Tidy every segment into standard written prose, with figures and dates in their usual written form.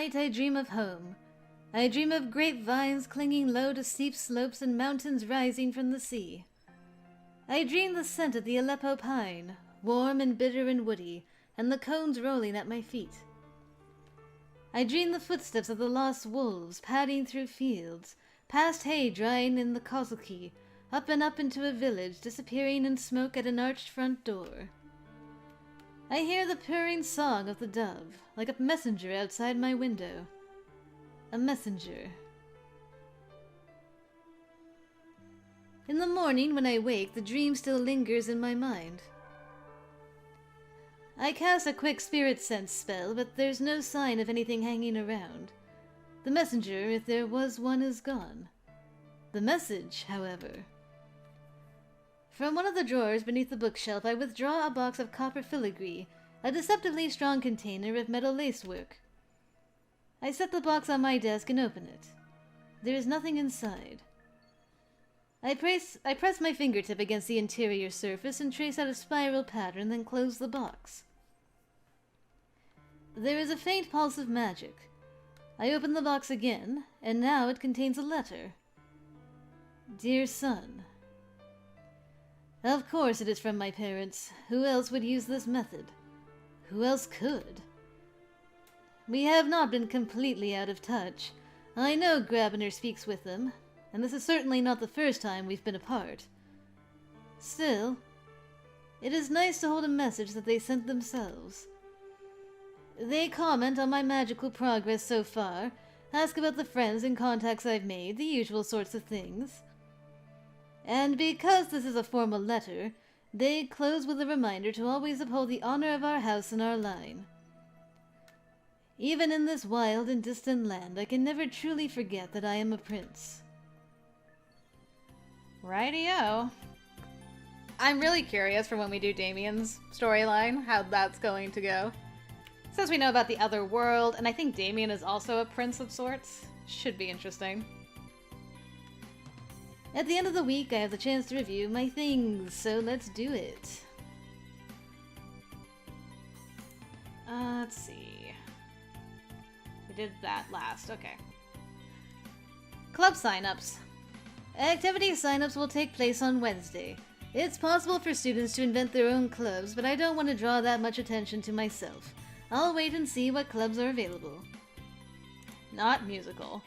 night I dream of home. I dream of grapevines clinging low to steep slopes and mountains rising from the sea. I dream the scent of the Aleppo pine, warm and bitter and woody, and the cones rolling at my feet. I dream the footsteps of the lost wolves padding through fields, past hay drying in the kozulki, up and up into a village, disappearing in smoke at an arched front door. I hear the purring song of the dove, like a messenger outside my window. A messenger. In the morning, when I wake, the dream still lingers in my mind. I cast a quick spirit sense spell, but there's no sign of anything hanging around. The messenger, if there was one, is gone. The message, however. From one of the drawers beneath the bookshelf, I withdraw a box of copper filigree, a deceptively strong container of metal lacework. I set the box on my desk and open it. There is nothing inside. I press my fingertip against the interior surface and trace out a spiral pattern, then close the box. There is a faint pulse of magic. I open the box again, and now it contains a letter. Dear son. Of course it is from my parents. Who else would use this method? Who else could? We have not been completely out of touch. I know Grabiner speaks with them, and this is certainly not the first time we've been apart. Still, it is nice to hold a message that they sent themselves. They comment on my magical progress so far, ask about the friends and contacts I've made, the usual sorts of things. And because this is a formal letter, they close with a reminder to always uphold the honor of our house and our line. Even in this wild and distant land, I can never truly forget that I am a prince. Rightio. I'm really curious for when we do Damien's storyline, how that's going to go. Since we know about the other world, and I think Damien is also a prince of sorts, should be interesting. At the end of the week, I have the chance to review my things, so let's do it. Let's see. We did that last, okay. Club signups. Activity signups will take place on Wednesday. It's possible for students to invent their own clubs, but I don't want to draw that much attention to myself. I'll wait and see what clubs are available. Not musical.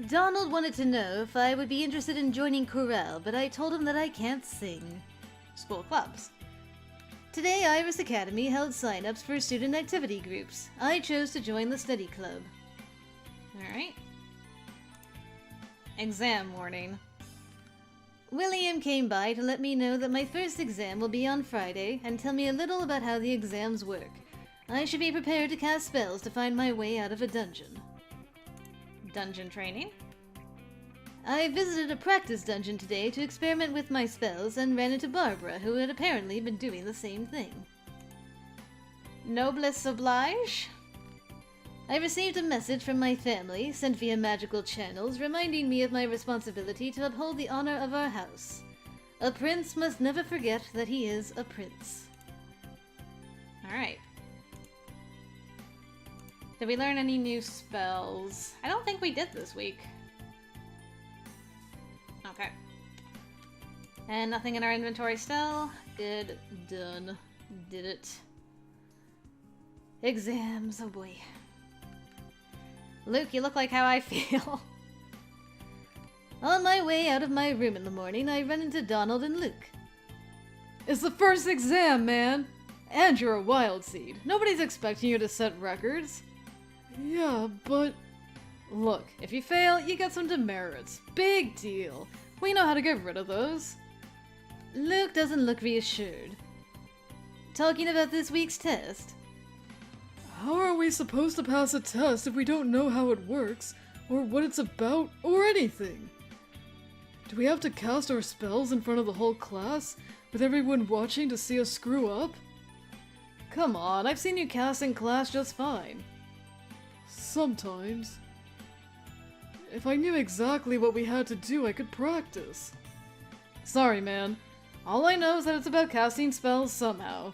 Donald wanted to know if I would be interested in joining chorale, but I told him that I can't sing. School clubs. Today, Iris Academy held sign-ups for student activity groups. I chose to join the study club. Alright. Exam warning. William came by to let me know that my first exam will be on Friday and tell me a little about how the exams work. I should be prepared to cast spells to find my way out of a dungeon. Dungeon training. I visited a practice dungeon today to experiment with my spells and ran into Barbara, who had apparently been doing the same thing. Noblesse oblige? I received a message from my family, sent via magical channels, reminding me of my responsibility to uphold the honor of our house. A prince must never forget that he is a prince. Alright. Did we learn any new spells? I don't think we did this week. Okay. And nothing in our inventory still? Good. Done. Did it. Exams, oh boy. Luke, you look like how I feel. On my way out of my room in the morning, I run into Donald and Luke. It's the first exam, man! And you're a wild seed. Nobody's expecting you to set records. Yeah, but... Look, if you fail, you get some demerits. Big deal. We know how to get rid of those. Luke doesn't look reassured. Talking about this week's test. How are we supposed to pass a test if we don't know how it works, or what it's about, or anything? Do we have to cast our spells in front of the whole class, with everyone watching to see us screw up? Come on, I've seen you cast in class just fine. Sometimes. If I knew exactly what we had to do, I could practice. Sorry, man. All I know is that it's about casting spells somehow.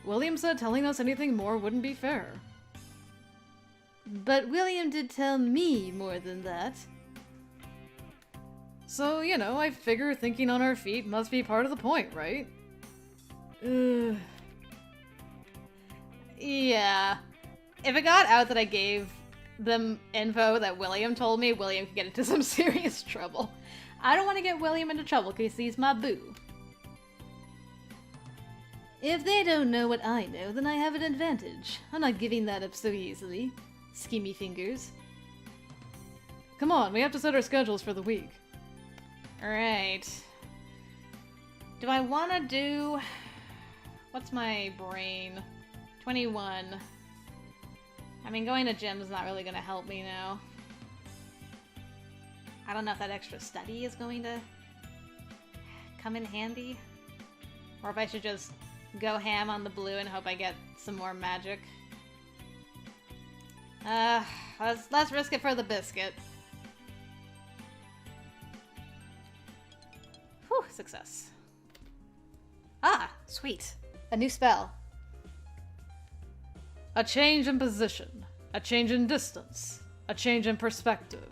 William said telling us anything more wouldn't be fair. But William did tell me more than that. So, I figure thinking on our feet must be part of the point, right? Yeah. If it got out that I gave them info that William told me, William could get into some serious trouble. I don't want to get William into trouble because he's my boo. If they don't know what I know, then I have an advantage. I'm not giving that up so easily. Schemy fingers. Come on, we have to set our schedules for the week. Alright. Do I want to do... What's my brain? 21. I mean, going to gym is not really going to help me now. I don't know if that extra study is going to come in handy. Or if I should just go ham on the blue and hope I get some more magic. Let's risk it for the biscuit. Whew, success. Ah, sweet. A new spell. A change in position, a change in distance, a change in perspective.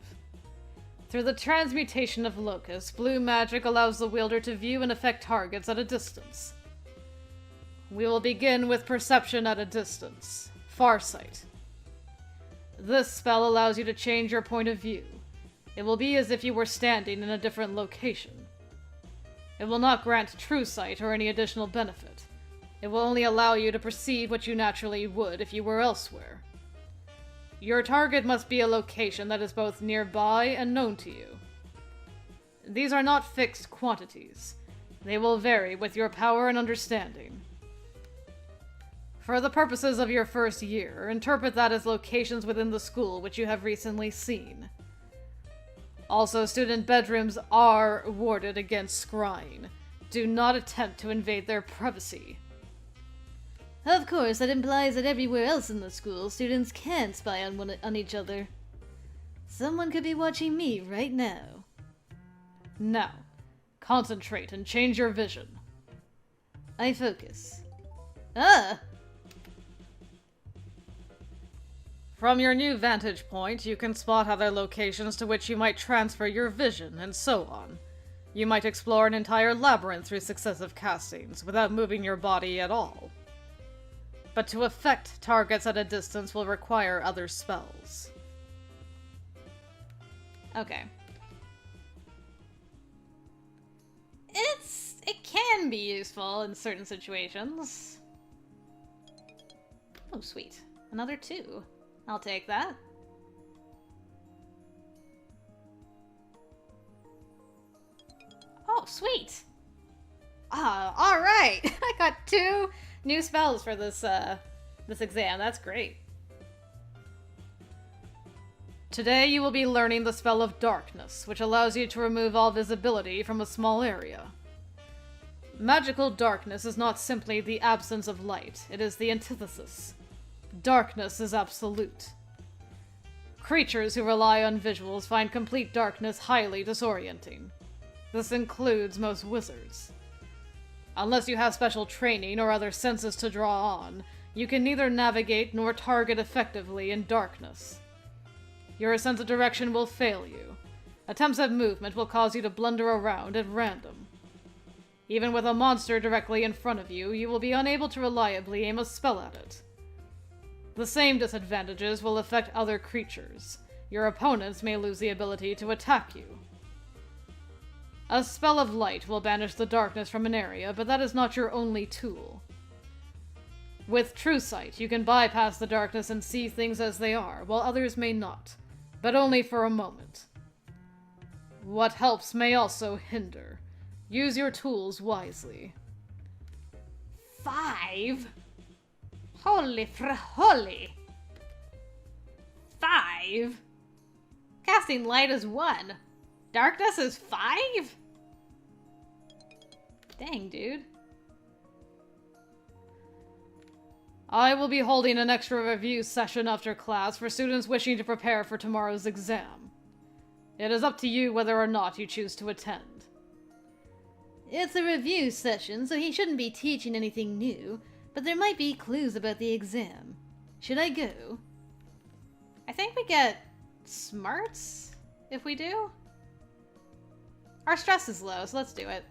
Through the transmutation of Locus, blue magic allows the wielder to view and affect targets at a distance. We will begin with perception at a distance, farsight. This spell allows you to change your point of view. It will be as if you were standing in a different location. It will not grant true sight or any additional benefit. It will only allow you to perceive what you naturally would if you were elsewhere. Your target must be a location that is both nearby and known to you. These are not fixed quantities. They will vary with your power and understanding. For the purposes of your first year, interpret that as locations within the school which you have recently seen. Also, student bedrooms are warded against scrying. Do not attempt to invade their privacy. Of course, that implies that everywhere else in the school, students can spy on each other. Someone could be watching me right now. Now, concentrate and change your vision. I focus. Ah! From your new vantage point, you can spot other locations to which you might transfer your vision, and so on. You might explore an entire labyrinth through successive castings, without moving your body at all. But to affect targets at a distance will require other spells. Okay. It can be useful in certain situations. Oh, sweet. Another 2. I'll take that. Oh, sweet! Ah, alright! I got 2 new spells for this exam. That's great. Today you will be learning the spell of Darkness, which allows you to remove all visibility from a small area. Magical darkness is not simply the absence of light, it is the antithesis. Darkness is absolute. Creatures who rely on visuals find complete darkness highly disorienting. This includes most wizards. Unless you have special training or other senses to draw on, you can neither navigate nor target effectively in darkness. Your sense of direction will fail you. Attempts at movement will cause you to blunder around at random. Even with a monster directly in front of you, you will be unable to reliably aim a spell at it. The same disadvantages will affect other creatures. Your opponents may lose the ability to attack you. A spell of light will banish the darkness from an area, but that is not your only tool. With True Sight, you can bypass the darkness and see things as they are, while others may not, but only for a moment. What helps may also hinder. Use your tools wisely. 5? Holy holy! 5? Casting light is 1. Darkness is 5? Dang, dude. I will be holding an extra review session after class for students wishing to prepare for tomorrow's exam. It is up to you whether or not you choose to attend. It's a review session, so he shouldn't be teaching anything new, but there might be clues about the exam. Should I go? I think we get smarts if we do. Our stress is low, so let's do it.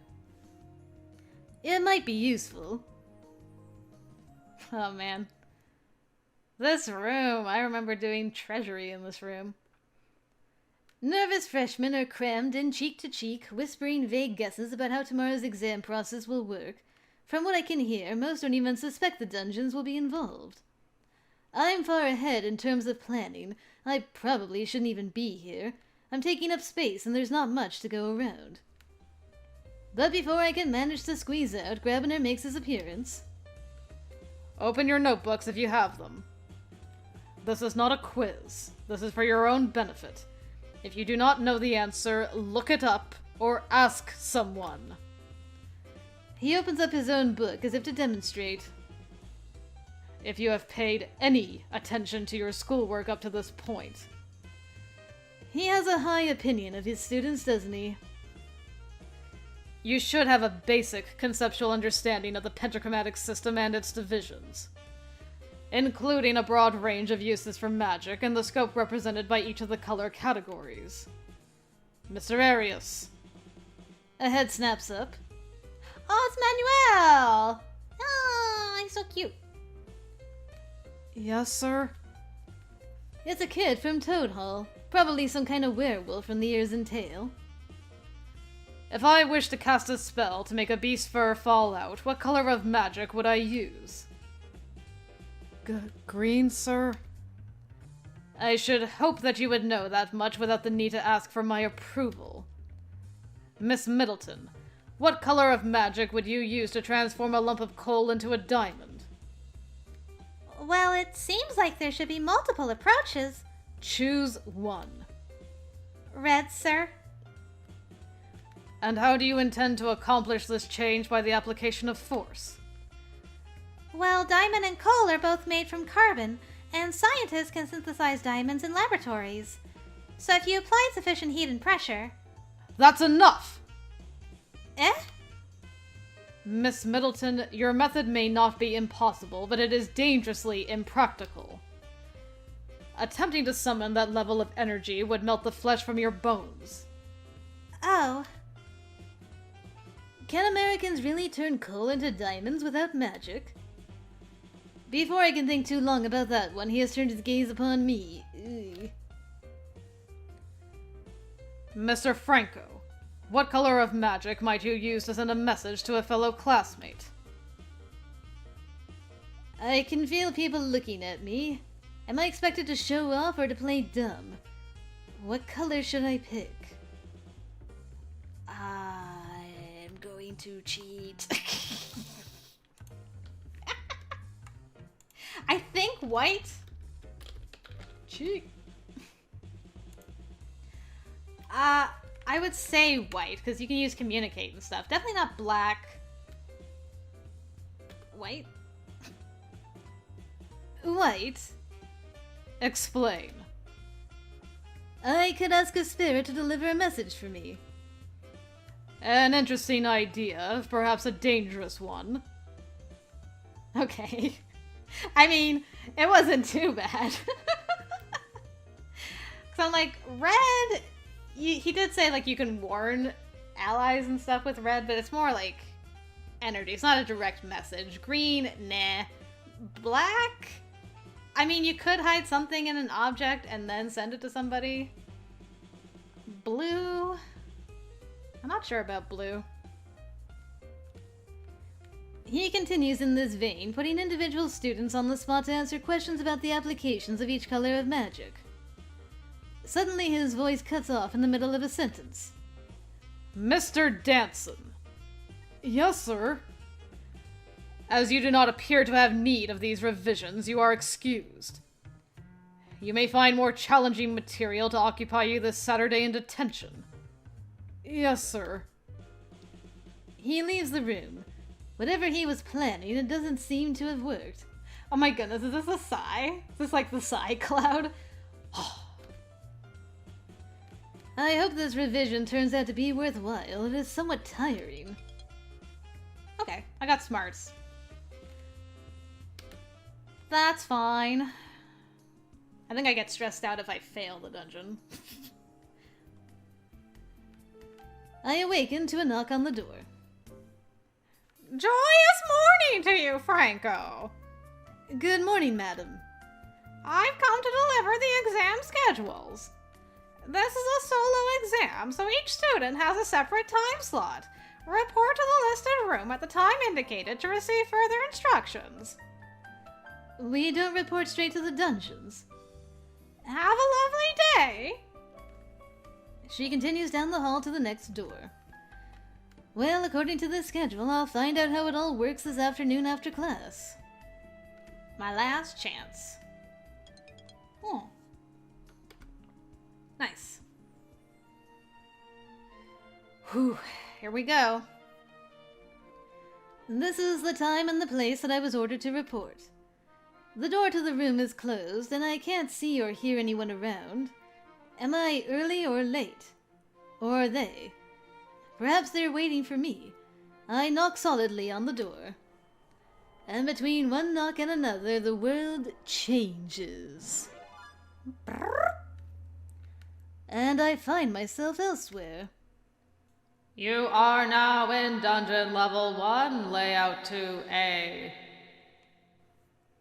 It might be useful. Oh man. This room, I remember doing treasury in this room. Nervous freshmen are crammed in cheek to cheek, whispering vague guesses about how tomorrow's exam process will work. From what I can hear, most don't even suspect the dungeons will be involved. I'm far ahead in terms of planning. I probably shouldn't even be here. I'm taking up space and there's not much to go around. But before I can manage to squeeze out, Grabiner makes his appearance. Open your notebooks if you have them. This is not a quiz. This is for your own benefit. If you do not know the answer, look it up or ask someone. He opens up his own book as if to demonstrate. If you have paid any attention to your schoolwork up to this point. He has a high opinion of his students, doesn't he? You should have a basic conceptual understanding of the pentachromatic system and its divisions, including a broad range of uses for magic and the scope represented by each of the color categories. Mr. Arius. A head snaps up. Oh, it's Manuel! Oh, he's so cute. Yes, sir? It's a kid from Toad Hall. Probably some kind of werewolf from the ears and tail. If I wish to cast a spell to make a beast's fur fall out, what color of magic would I use? Green, sir? I should hope that you would know that much without the need to ask for my approval. Miss Middleton, what color of magic would you use to transform a lump of coal into a diamond? Well, it seems like there should be multiple approaches. Choose one. Red, sir. And how do you intend to accomplish this change by the application of force? Well, diamond and coal are both made from carbon, and scientists can synthesize diamonds in laboratories. So if you apply sufficient heat and pressure... That's enough! Eh? Miss Middleton, your method may not be impossible, but it is dangerously impractical. Attempting to summon that level of energy would melt the flesh from your bones. Oh. Can Americans really turn coal into diamonds without magic? Before I can think too long about that one, he has turned his gaze upon me. Ugh. Mr. Franco, what color of magic might you use to send a message to a fellow classmate? I can feel people looking at me. Am I expected to show off or to play dumb? What color should I pick? I'm going to cheat. I think white. Cheek. I would say white, because you can use communicate and stuff. Definitely not black. White? White? Explain. I could ask a spirit to deliver a message for me. An interesting idea, perhaps a dangerous one. Okay. I mean, it wasn't too bad. So I'm like, red... He did say, like, you can warn allies and stuff with red, but it's more like energy. It's not a direct message. Green, nah. Black? I mean, you could hide something in an object and then send it to somebody. Blue? I'm not sure about blue. He continues in this vein, putting individual students on the spot to answer questions about the applications of each color of magic. Suddenly his voice cuts off in the middle of a sentence. Mr. Danson. Yes, sir. As you do not appear to have need of these revisions, you are excused. You may find more challenging material to occupy you this Saturday in detention. Yes, sir. He leaves the room. Whatever he was planning, it doesn't seem to have worked. Oh my goodness, is this a sigh? Is this like the sigh cloud? I hope this revision turns out to be worthwhile. It is somewhat tiring. Okay, I got smarts. That's fine. I think I get stressed out if I fail the dungeon. I awaken to a knock on the door. Joyous morning to you, Franco! Good morning, madam. I've come to deliver the exam schedules. This is a solo exam, so each student has a separate time slot. Report to the listed room at the time indicated to receive further instructions. We don't report straight to the dungeons. Have a lovely day! She continues down the hall to the next door. Well, according to this schedule, I'll find out how it all works this afternoon after class. My last chance. Oh. Nice. Whew. Here we go. This is the time and the place that I was ordered to report. The door to the room is closed, and I can't see or hear anyone around. Am I early or late? Or are they? Perhaps they're waiting for me. I knock solidly on the door. And between one knock and another, the world changes. And I find myself elsewhere. You are now in Dungeon Level 1, Layout 2A.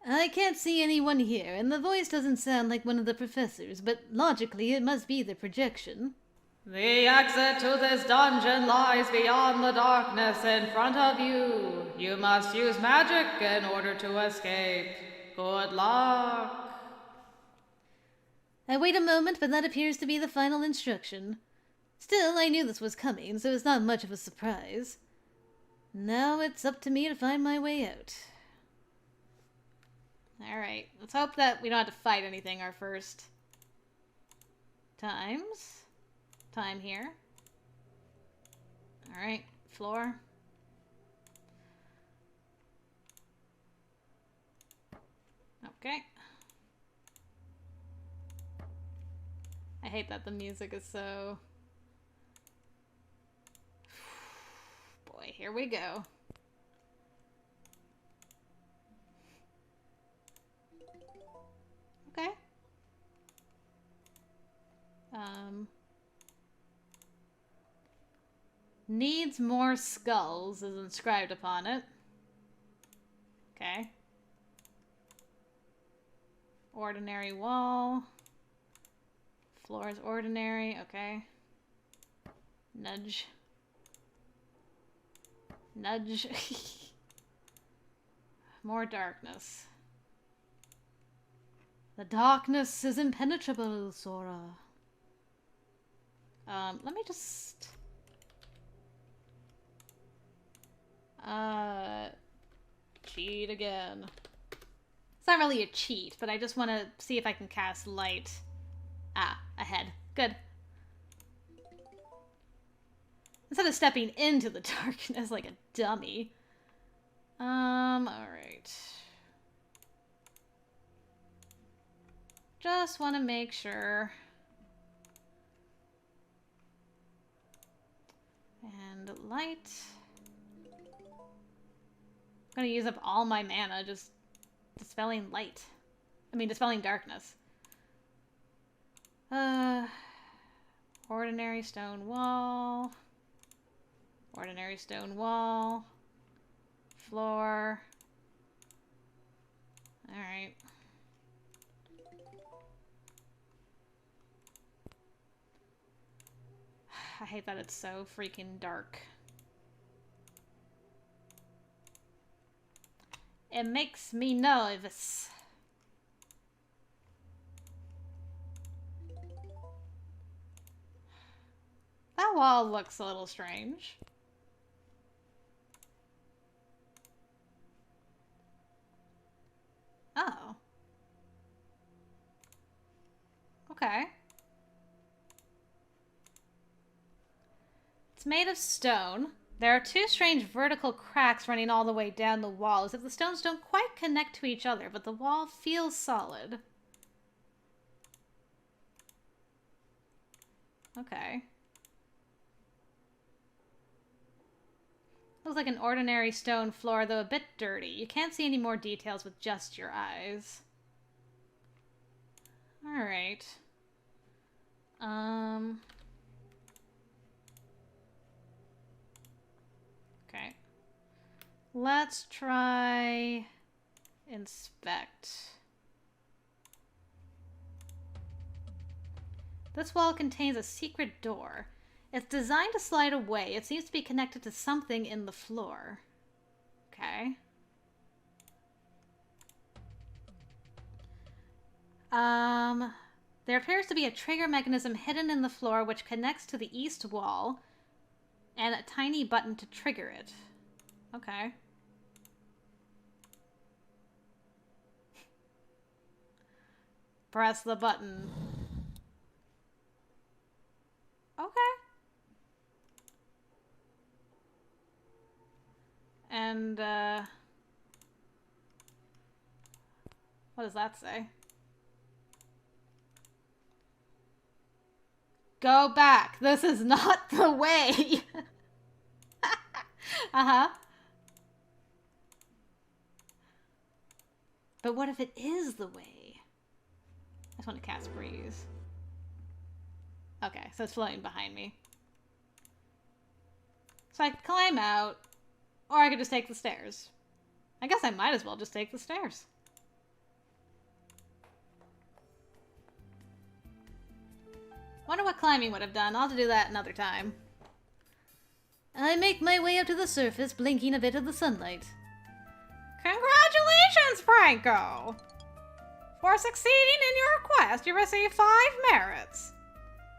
I can't see anyone here, and the voice doesn't sound like one of the professors, but logically it must be the projection. The exit to this dungeon lies beyond the darkness in front of you. You must use magic in order to escape. Good luck. I wait a moment, but that appears to be the final instruction. Still, I knew this was coming, so it's not much of a surprise. Now it's up to me to find my way out. Alright, let's hope that we don't have to fight anything our first time here. Alright, floor. Okay. I hate that the music is so... Boy, here we go. Okay. Needs more skulls is inscribed upon it. Okay. Ordinary wall. Floor is ordinary, okay. Nudge. Nudge. More darkness. The darkness is impenetrable, Sora. Let me just... cheat again. It's not really a cheat, but I just want to see if I can cast light. Ah, ahead. Good. Instead of stepping into the darkness like a dummy. Alright. Just want to make sure. And light. I'm gonna use up all my mana just dispelling light. Dispelling darkness. Ordinary stone wall. Ordinary stone wall. Floor. Alright. I hate that it's so freaking dark. It makes me nervous. That wall looks a little strange. Oh. Okay. It's made of stone. There are two strange vertical cracks running all the way down the wall, as if the stones don't quite connect to each other, but the wall feels solid. Okay. Looks like an ordinary stone floor, though a bit dirty. You can't see any more details with just your eyes. Alright. Okay. Let's try inspect. This wall contains a secret door. It's designed to slide away. It seems to be connected to something in the floor. Okay. There appears to be a trigger mechanism hidden in the floor which connects to the east wall and a tiny button to trigger it. Okay. Press the button. Okay. And, what does that say? Go back. This is not the way. Uh-huh. But what if it is the way? I just want to cast Breeze. Okay, so it's floating behind me. So I could climb out, or I could just take the stairs. I guess I might as well just take the stairs. Wonder what climbing would have done. I'll have to do that another time. I make my way up to the surface, blinking a bit of the sunlight. Congratulations, Franco! For succeeding in your quest, you receive 5 merits.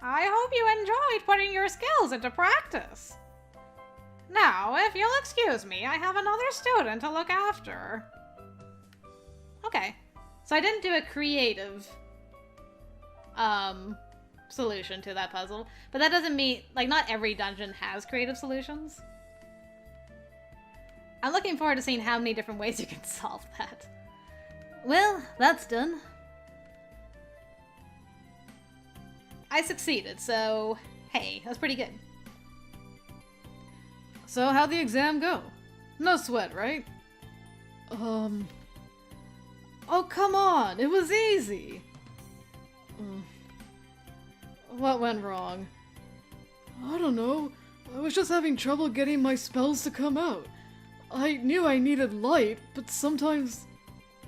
I hope you enjoyed putting your skills into practice. Now, if you'll excuse me, I have another student to look after. Okay. So I didn't do a creative, solution to that puzzle. But that doesn't mean, like, not every dungeon has creative solutions. I'm looking forward to seeing how many different ways you can solve that. Well, that's done. I succeeded, so hey, that's pretty good. So how'd the exam go? No sweat, right? Oh, come on! It was easy! What went wrong? I don't know. I was just having trouble getting my spells to come out. I knew I needed light, but sometimes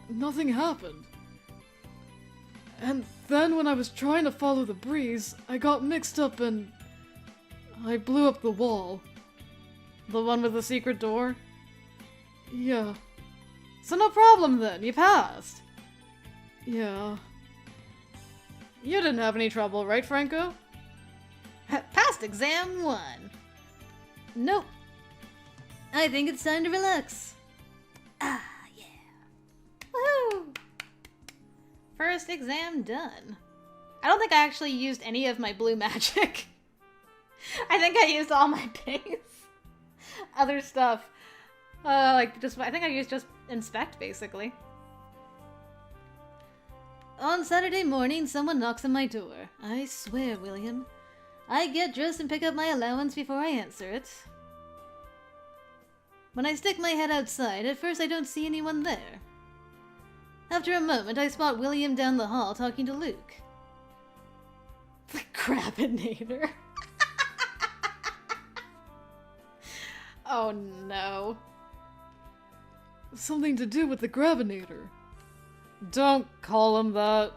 nothing happened. And then when I was trying to follow the breeze, I got mixed up and I blew up the wall. The one with the secret door? Yeah. So no problem then, you passed. Yeah. You didn't have any trouble, right, Franco? Passed exam 1. Nope. I think it's time to relax. Ah, yeah. Woohoo! First exam done. I don't think I actually used any of my blue magic. I think I used all my base. Other stuff. I think I used just inspect, basically. On Saturday morning, someone knocks on my door. I swear, William. I get dressed and pick up my allowance before I answer it. When I stick my head outside, at first I don't see anyone there. After a moment, I spot William down the hall talking to Luke. The Crabinator. Oh no. Something to do with the Grabinator. Don't call him that.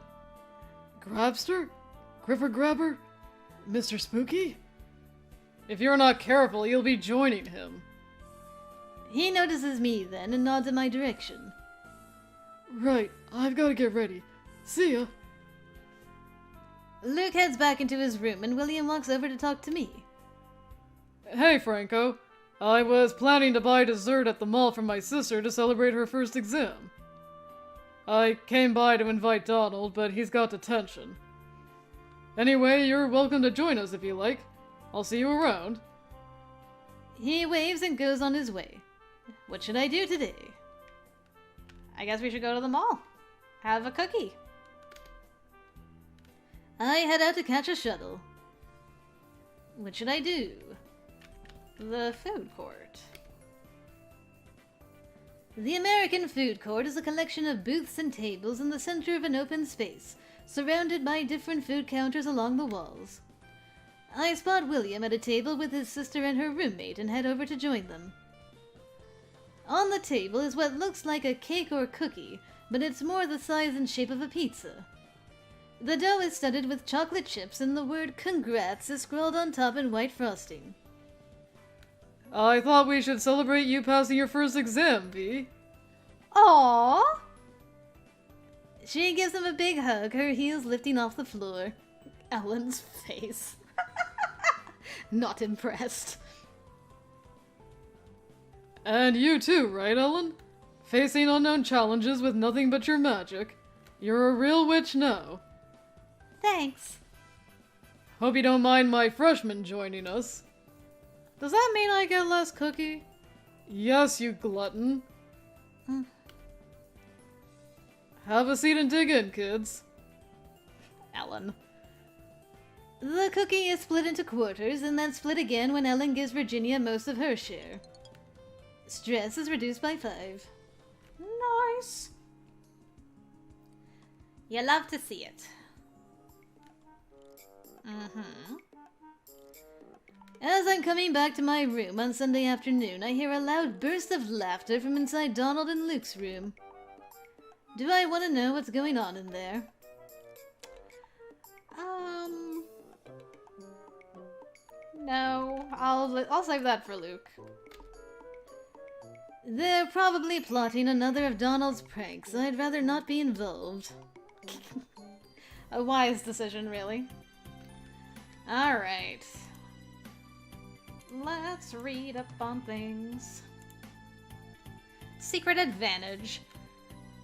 Grabster? Gripper Grabber? Mr. Spooky? If you're not careful, you'll be joining him. He notices me then and nods in my direction. Right, I've got to get ready. See ya. Luke heads back into his room and William walks over to talk to me. Hey, Franco. I was planning to buy dessert at the mall for my sister to celebrate her first exam. I came by to invite Donald, but he's got detention. Anyway, you're welcome to join us if you like. I'll see you around. He waves and goes on his way. What should I do today? I guess we should go to the mall. Have a cookie. I head out to catch a shuttle. What should I do? The food court. The American Food Court is a collection of booths and tables in the center of an open space, surrounded by different food counters along the walls. I spot William at a table with his sister and her roommate and head over to join them. On the table is what looks like a cake or cookie, but it's more the size and shape of a pizza. The dough is studded with chocolate chips and the word "Congrats" is scrawled on top in white frosting. I thought we should celebrate you passing your first exam, V. Aww! She gives him a big hug, her heels lifting off the floor. Ellen's face. Not impressed. And you too, right, Ellen? Facing unknown challenges with nothing but your magic. You're a real witch now. Thanks. Hope you don't mind my freshman joining us. Does that mean I get less cookie? Yes, you glutton. Have a seat and dig in, kids. Ellen. The cookie is split into quarters and then split again when Ellen gives Virginia most of her share. Stress is reduced by 5. Nice. You love to see it. As I'm coming back to my room on Sunday afternoon, I hear a loud burst of laughter from inside Donald and Luke's room. Do I want to know what's going on in there? No. I'll save that for Luke. They're probably plotting another of Donald's pranks. I'd rather not be involved. A wise decision, really. Alright. Let's read up on things. Secret advantage.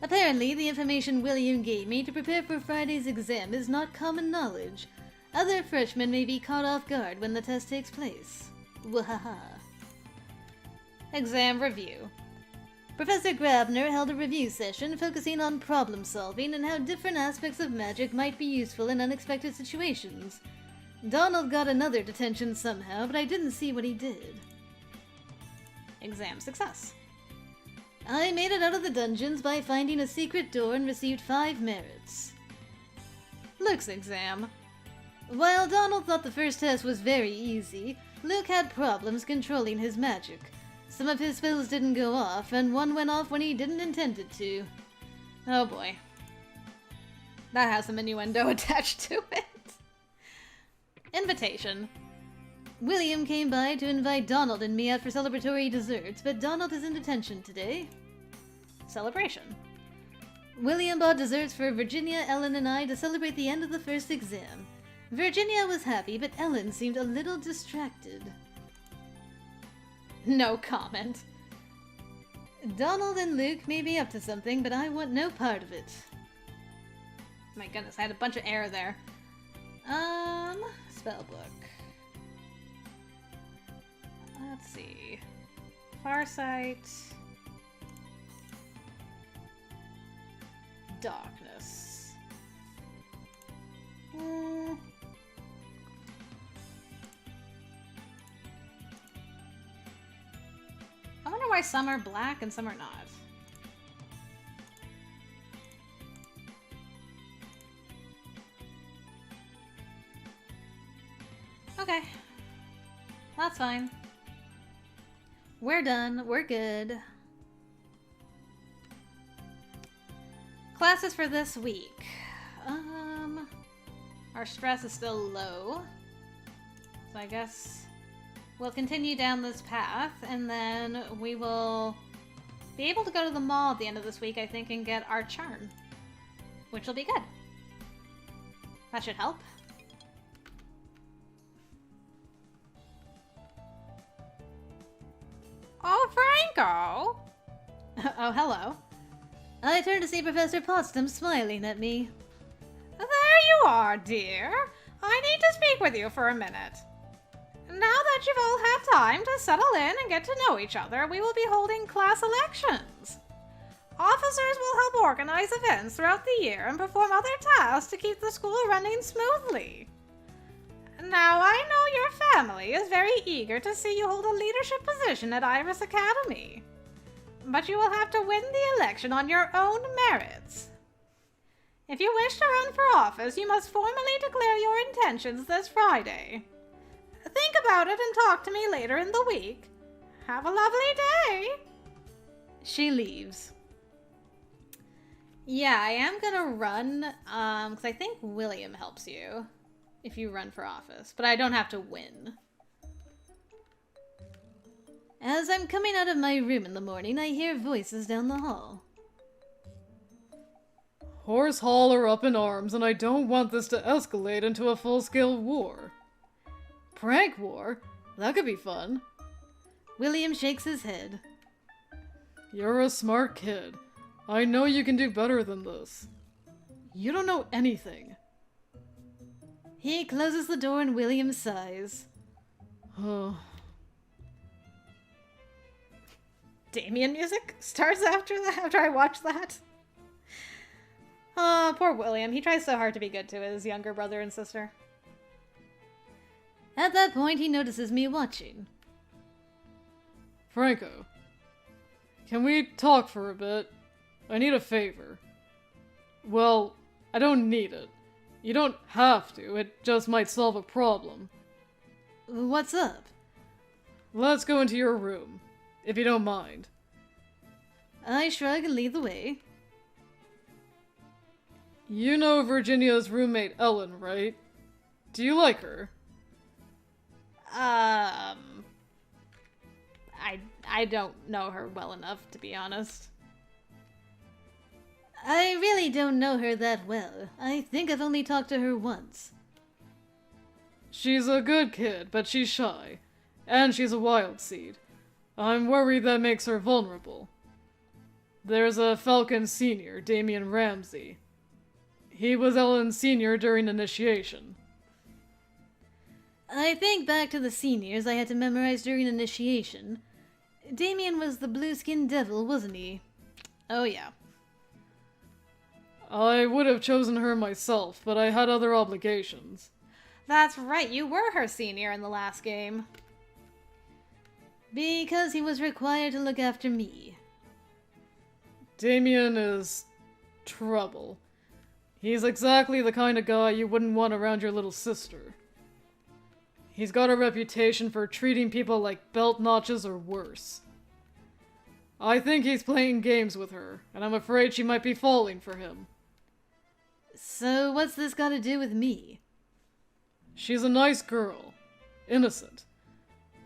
Apparently, the information William gave me to prepare for Friday's exam is not common knowledge. Other freshmen may be caught off guard when the test takes place. Wahaha. Exam review. Professor Grabner held a review session focusing on problem solving and how different aspects of magic might be useful in unexpected situations. Donald got another detention somehow, but I didn't see what he did. Exam success. I made it out of the dungeons by finding a secret door and received 5 merits. Luke's exam. While Donald thought the first test was very easy, Luke had problems controlling his magic. Some of his spells didn't go off, and one went off when he didn't intend it to. Oh boy. That has some innuendo attached to it. Invitation. William came by to invite Donald and me out for celebratory desserts, but Donald is in detention today. Celebration. William bought desserts for Virginia, Ellen, and I to celebrate the end of the first exam. Virginia was happy, but Ellen seemed a little distracted. No comment. Donald and Luke may be up to something, but I want no part of it. My goodness, I had a bunch of error there. Spellbook. Let's see. Farsight. Darkness. I wonder why some are black and some are not. Okay. That's fine. We're done. We're good. Classes for this week. Our stress is still low. So I guess we'll continue down this path, and then we will be able to go to the mall at the end of this week, I think, and get our charm. Which will be good. That should help. Oh, Franco! Oh, hello. I turned to see Professor Potsdam smiling at me. There you are, dear. I need to speak with you for a minute. Now that you've all had time to settle in and get to know each other, we will be holding class elections. Officers will help organize events throughout the year and perform other tasks to keep the school running smoothly. Now, I know your family is very eager to see you hold a leadership position at Iris Academy, but you will have to win the election on your own merits. If you wish to run for office, you must formally declare your intentions this Friday. Think about it and talk to me later in the week. Have a lovely day. She leaves. Yeah, I am gonna run, because I think William helps you if you run for office, but I don't have to win. As I'm coming out of my room in the morning, I hear voices down the hall. Horse Hall are up in arms, and I don't want this to escalate into a full-scale war. Prank war? That could be fun. William shakes his head. You're a smart kid. I know you can do better than this. You don't know anything. He closes the door and William sighs. Damien music starts after I watch that. Oh, poor William. He tries so hard to be good to his younger brother and sister. At that point, he notices me watching. Franco, can we talk for a bit? I need a favor. Well, I don't need it. You don't have to, it just might solve a problem. What's up? Let's go into your room, if you don't mind. I shrug and lead the way. You know Virginia's roommate Ellen, right? Do you like her? I don't know her well enough, to be honest. I really don't know her that well. I think I've only talked to her once. She's a good kid, but she's shy. And she's a wild seed. I'm worried that makes her vulnerable. There's a Falcon Senior, Damian Ramsey. He was Ellen's senior during initiation. I think back to the seniors I had to memorize during initiation. Damien was the blue-skinned devil, wasn't he? Oh yeah. I would have chosen her myself, but I had other obligations. That's right, you were her senior in the last game. Because he was required to look after me. Damien is trouble. He's exactly the kind of guy you wouldn't want around your little sister. He's got a reputation for treating people like belt notches or worse. I think he's playing games with her, and I'm afraid she might be falling for him. So what's this got to do with me? She's a nice girl. Innocent.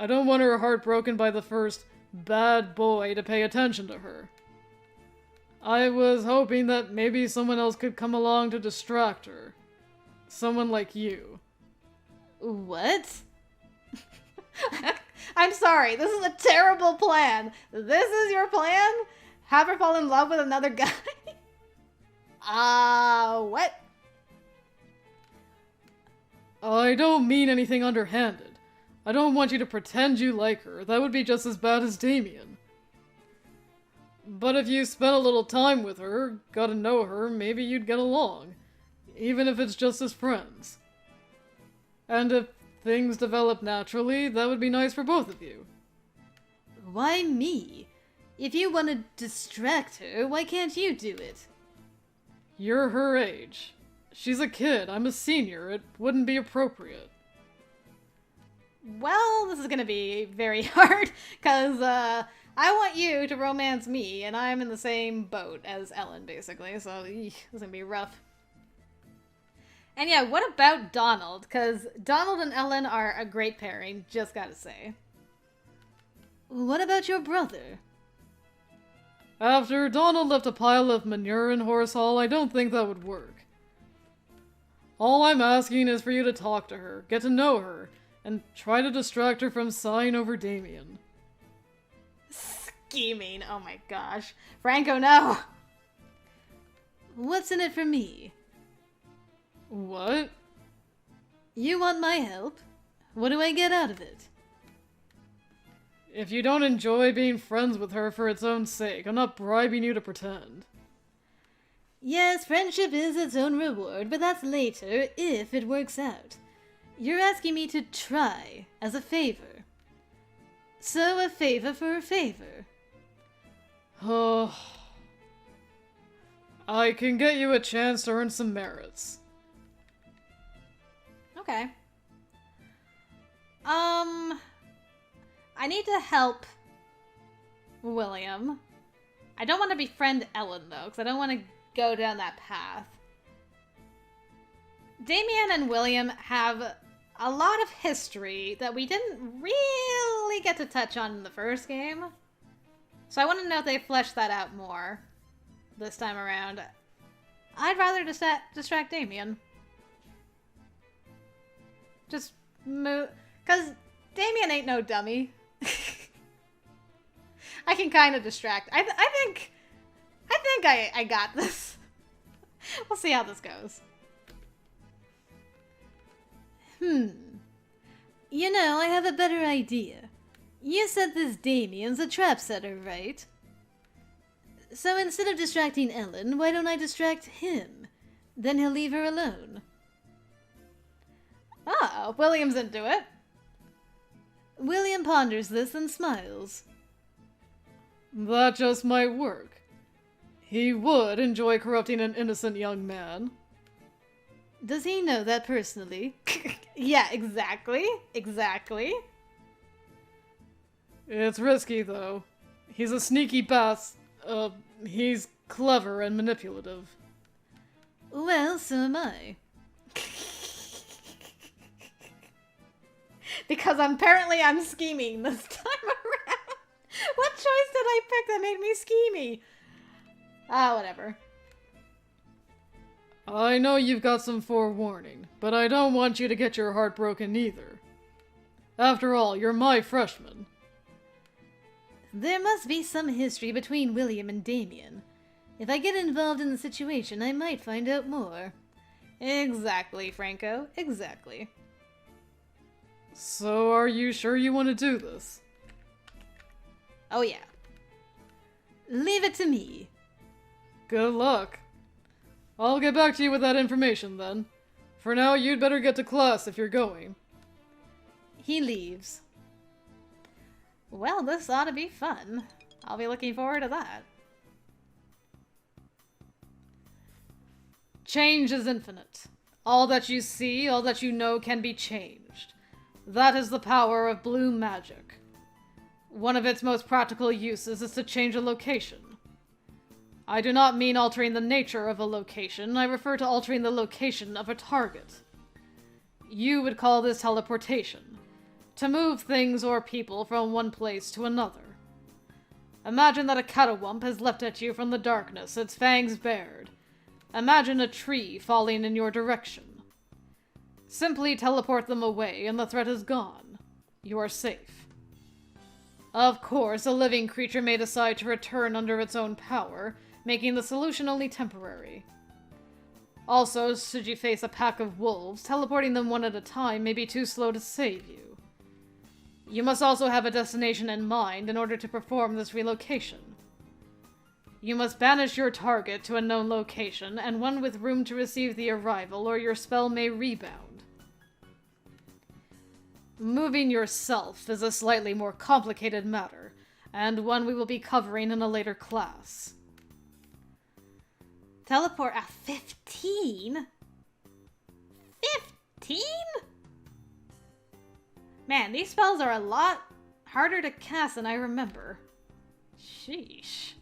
I don't want her heartbroken by the first bad boy to pay attention to her. I was hoping that maybe someone else could come along to distract her. Someone like you. What? I'm sorry, this is a terrible plan. This is your plan? Have her fall in love with another guy? What? I don't mean anything underhanded. I don't want you to pretend you like her. That would be just as bad as Damien. But if you spent a little time with her, got to know her, maybe you'd get along. Even if it's just as friends. And if things develop naturally, that would be nice for both of you. Why me? If you want to distract her, why can't you do it? You're her age. She's a kid, I'm a senior, it wouldn't be appropriate. Well, this is gonna be very hard, because, I want you to romance me, and I'm in the same boat as Ellen, basically, so this is gonna be rough. And yeah, what about Donald? Because Donald and Ellen are a great pairing, just gotta say. What about your brother? After Donald left a pile of manure in Horse Hall, I don't think that would work. All I'm asking is for you to talk to her, get to know her, and try to distract her from sighing over Damien. Scheming, oh my gosh. Franco, no! What's in it for me? What? You want my help? What do I get out of it? If you don't enjoy being friends with her for its own sake, I'm not bribing you to pretend. Yes, friendship is its own reward, but that's later, if it works out. You're asking me to try, as a favor. So a favor for a favor. Oh. I can get you a chance to earn some merits. Okay. I need to help William. I don't want to befriend Ellen, though, because I don't want to go down that path. Damien and William have a lot of history that we didn't really get to touch on in the first game. So I want to know if they fleshed that out more this time around. I'd rather distract Damien. Just move... Because Damien ain't no dummy. I can kind of distract. I think I got this. We'll see how this goes. You know, I have a better idea. You said this Damien's a trap setter, right? So instead of distracting Ellen, why don't I distract him? Then he'll leave her alone. Oh, William's into it. William ponders this and smiles. That just might work. He would enjoy corrupting an innocent young man. Does he know that personally? Yeah, exactly. Exactly. It's risky, though. He's a sneaky he's clever and manipulative. Well, so am I. Because apparently I'm scheming this time around. What choice did I pick that made me schemy? Ah, whatever. I know you've got some forewarning, but I don't want you to get your heart broken either. After all, you're my freshman. There must be some history between William and Damien. If I get involved in the situation, I might find out more. Exactly, Franco. Exactly. So are you sure you want to do this? Oh, yeah. Leave it to me. Good luck. I'll get back to you with that information then. For now, you'd better get to class if you're going. He leaves. Well, this ought to be fun. I'll be looking forward to that. Change is infinite. All that you see, all that you know can be changed. That is the power of blue magic. One of its most practical uses is to change a location. I do not mean altering the nature of a location, I refer to altering the location of a target. You would call this teleportation, to move things or people from one place to another. Imagine that a catawump has leapt at you from the darkness, its fangs bared. Imagine a tree falling in your direction. Simply teleport them away and the threat is gone. You are safe. Of course, a living creature may decide to return under its own power, making the solution only temporary. Also, should you face a pack of wolves, teleporting them one at a time may be too slow to save you. You must also have a destination in mind in order to perform this relocation. You must banish your target to a known location, and one with room to receive the arrival, or your spell may rebound. Moving yourself is a slightly more complicated matter, and one we will be covering in a later class. Teleport at 15? 15? Man, these spells are a lot harder to cast than I remember. Sheesh.